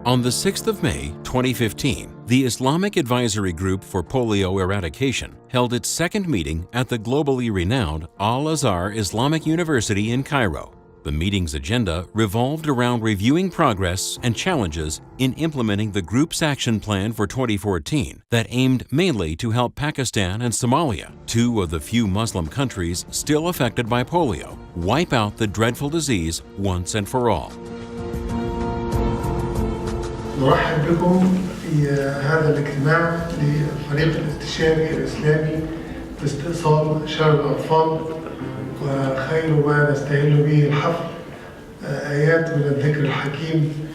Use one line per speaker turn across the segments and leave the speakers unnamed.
On the 6th of May, 2015, the Islamic Advisory Group for Polio Eradication held its second meeting at the globally renowned Al-Azhar Islamic University in Cairo. The meeting's agenda revolved around reviewing progress and challenges in implementing the group's action plan for 2014 that aimed mainly to help Pakistan and Somalia, two of the few Muslim countries still affected by polio, wipe out the dreadful disease once and for all.
نرحب بكم في هذا الاجتماع للفريق الاستشاري الإسلامي باستئصال شر الأطفال، وخير ما نستهل به الحفل آيات من الذكر الحكيم.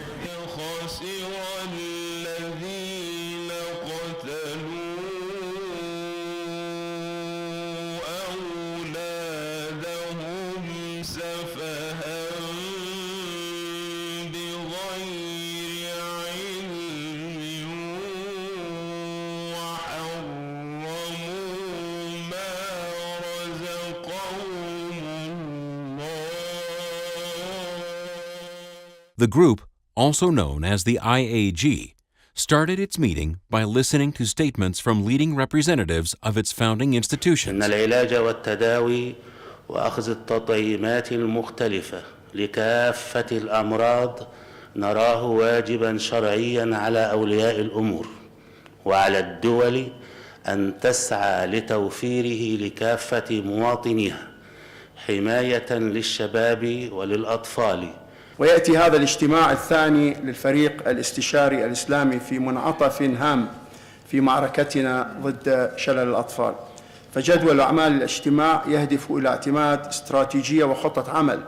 The group, also known as the IAG, started its meeting by listening to statements from leading representatives of its founding institutions.
إن العلاج والتداوي وأخذ التطعيمات المختلفة لكافة الأمراض نراه واجبا شرعيا على أولياء الأمور وعلى الدول أن تسعى لتوفيره لكافة مواطنيها حماية للشباب وللأطفال.
ويأتي هذا الاجتماع الثاني للفريق الاستشاري الإسلامي في منعطف هام في معركتنا ضد شلل الأطفال، فجدول أعمال الاجتماع يهدف إلى اعتماد استراتيجية وخطة عمل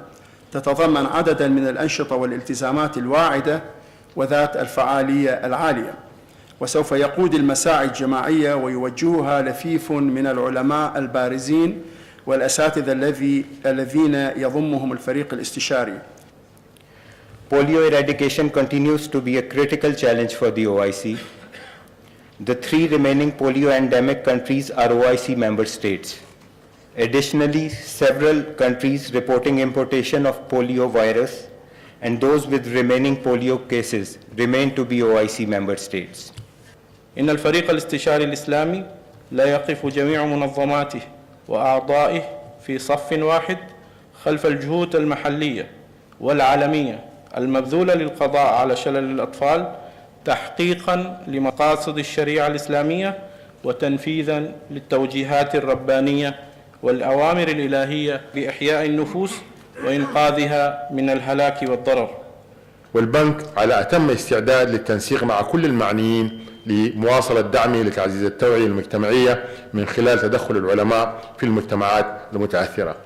تتضمن عدداً من الأنشطة والالتزامات الواعدة وذات الفعالية العالية، وسوف يقود المساعي الجماعية ويوجهها لفيف من العلماء البارزين والأساتذة الذين يضمهم الفريق الاستشاري.
Polio eradication continues to be a critical challenge for the OIC. The three remaining polio endemic countries are OIC member states. Additionally, several countries reporting importation of polio virus and those with remaining polio cases remain to be OIC member states.
إن الفريق الاستشاري الإسلامي لا يقف جميع منظماته وأعضائه في صف واحد خلف الجهود المحلية والعالمية المبذولة للقضاء على شلل الأطفال تحقيقاً لمقاصد الشريعة الإسلامية وتنفيذاً للتوجيهات الربانية والأوامر الإلهية بإحياء النفوس وإنقاذها من الهلاك والضرر.
والبنك على أتم استعداد للتنسيق مع كل المعنيين لمواصلة دعمه لتعزيز التوعية المجتمعية من خلال تدخل العلماء في المجتمعات المتأثرة.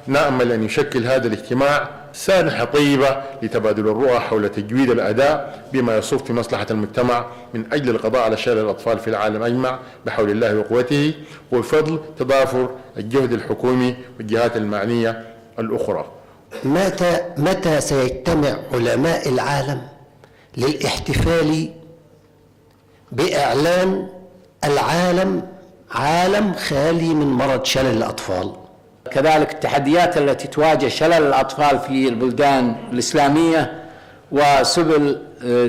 نأمل أن يشكل هذا الاجتماع سانحة طيبة لتبادل الرؤى حول تجويد الأداء بما يصب في مصلحة المجتمع من أجل القضاء على شلل الأطفال في العالم أجمع بحول الله وقوته وبفضل تضافر الجهد الحكومي والجهات المعنية الأخرى.
متى سيجتمع علماء العالم للاحتفال بإعلان العالم عالم خالي من مرض شلل الأطفال؟
كذلك التحديات التي تواجه شلل الأطفال في البلدان الإسلامية وسبل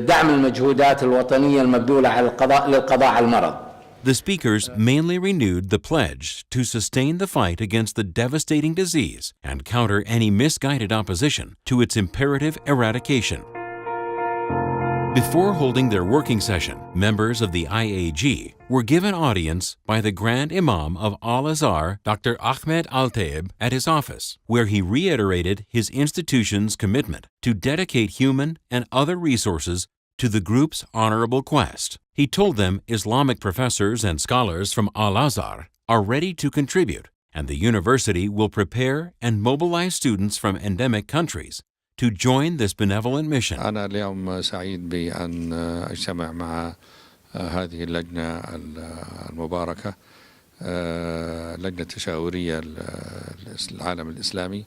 دعم المجهودات الوطنية المبذولة على للقضاء على المرض.
The speakers mainly renewed the pledge to sustain the fight against the devastating disease and counter any misguided opposition to its imperative eradication. Before holding their working session, members of the IAG were given audience by the Grand Imam of Al-Azhar, Dr. Ahmed Al-Taib, at his office, where he reiterated his institution's commitment to dedicate human and other resources to the group's honorable quest. He told them Islamic professors and scholars from Al-Azhar are ready to contribute, and the university will prepare and mobilize students from endemic countries to join this benevolent mission.
أنا اليوم سعيد بأن أجتمع مع هذه اللجنة المباركة، لجنة تشاورية العالم الإسلامي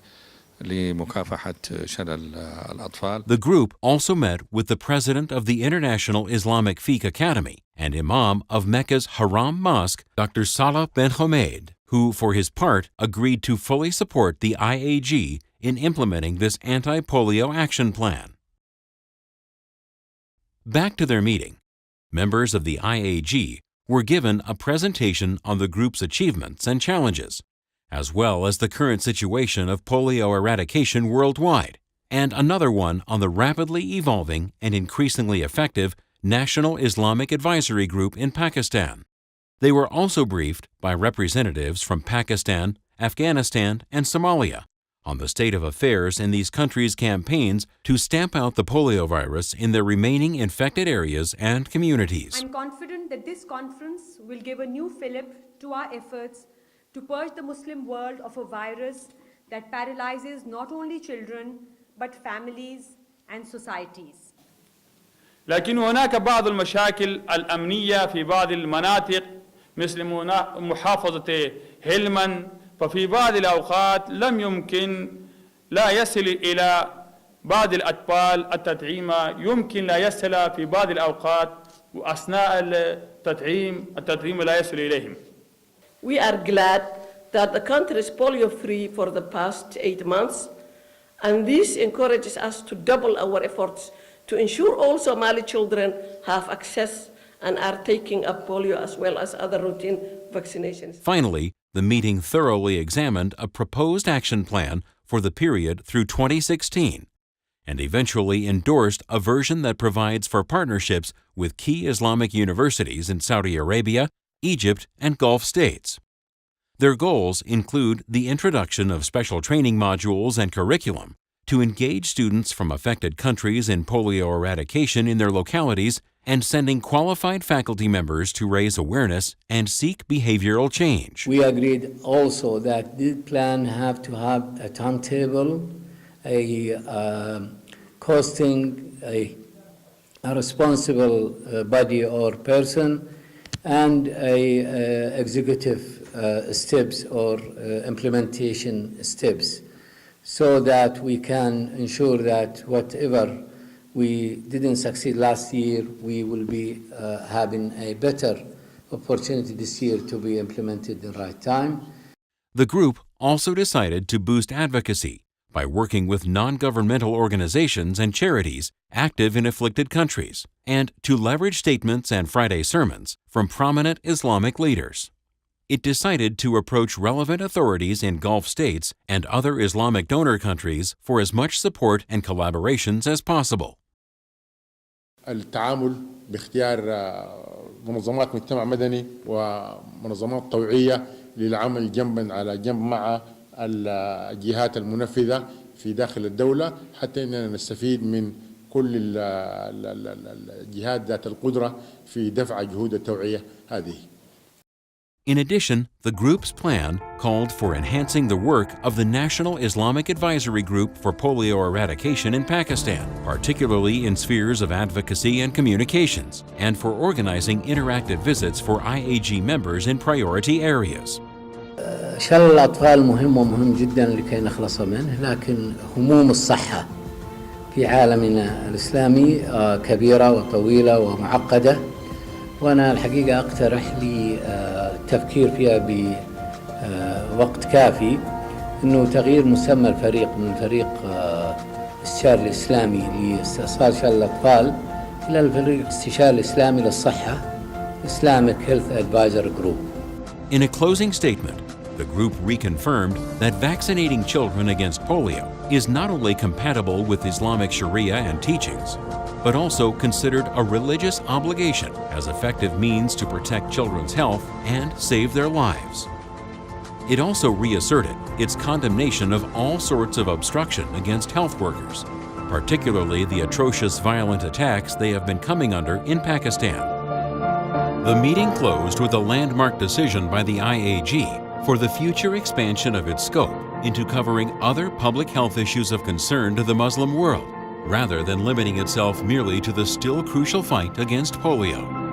لمكافحة شلل الأطفال.
The group also met with the president of the International Islamic Fiqh Academy and Imam of Mecca's Haram Mosque, Dr. Salah Ben Homaid, who, for his part, agreed to fully support the IAG in implementing this anti-polio action plan. Back to their meeting. Members of the IAG were given a presentation on the group's achievements and challenges, as well as the current situation of polio eradication worldwide, and another one on the rapidly evolving and increasingly effective National Islamic Advisory Group in Pakistan. They were also briefed by representatives from Pakistan, Afghanistan, and Somalia on the state of affairs in these countries' campaigns to stamp out the polio virus in their remaining infected areas and communities.
I'm confident that this conference will give a new fillip to our efforts to purge the Muslim world of a virus that paralyzes not only children but families and societies.
لكن هناك بعض المشاكل الأمنية في بعض المناطق مثل محافظة هلمند، ففي بعض الأوقات لم يمكن لا يصل إلى بعض الأطفال التطعيم، يمكن لا يصل في بعض الأوقات وأثناء التطعيم لا يصل إليهم.
We are glad that the country is polio-free for the past 8 months, and this encourages us to double our efforts to ensure all Somali children have access and are taking up polio as well as other routine vaccinations.
Finally, the meeting thoroughly examined a proposed action plan for the period through 2016 and eventually endorsed a version that provides for partnerships with key Islamic universities in Saudi Arabia, Egypt, and Gulf states. Their goals include the introduction of special training modules and curriculum to engage students from affected countries in polio eradication in their localities and sending qualified faculty members to raise awareness and seek behavioral change.
We agreed also that this plan have to have a timetable, costing a responsible body or person, and executive steps or implementation steps, so that we can ensure that whatever we didn't succeed last year, we will be having a better opportunity this year to be implemented in the right time.
The group also decided to boost advocacy by working with non-governmental organizations and charities active in afflicted countries, and to leverage statements and Friday sermons from prominent Islamic leaders. It decided to approach relevant authorities in Gulf states and other Islamic donor countries for as much support and collaborations as possible.
التعامل باختيار منظمات مجتمع مدني ومنظمات طوعية للعمل جنبا على جنب مع الجهات المنفذة في داخل الدولة حتى أننا نستفيد من كل الجهات ذات القدرة في دفع جهود التوعية هذه.
In addition, the group's plan called for enhancing the work of the National Islamic Advisory Group for Polio Eradication in Pakistan, particularly in spheres of advocacy and communications, and for organizing interactive visits for IAG members in priority areas.
شلل الأطفال مهم ومهم جدا لكي نخلص منه، لكن هموم الصحة في عالمنا الإسلامي كبيرة وطويلة ومعقدة، وأنا الحقيقة أقترح لي التفكير فيها بوقت كافي إنه تغيير مسمى الفريق من فريق الاستشاري الإسلامي لاستئصال شلل الأطفال إلى الفريق الاستشاري الإسلامي للصحة Islamic Health Advisory Group.
In a closing statement, the group reconfirmed that vaccinating children against polio is not only compatible with Islamic Sharia and teachings, but also considered a religious obligation as effective means to protect children's health and save their lives. It also reasserted its condemnation of all sorts of obstruction against health workers, particularly the atrocious violent attacks they have been coming under in Pakistan. The meeting closed with a landmark decision by the IAG for the future expansion of its scope into covering other public health issues of concern to the Muslim world, rather than limiting itself merely to the still crucial fight against polio.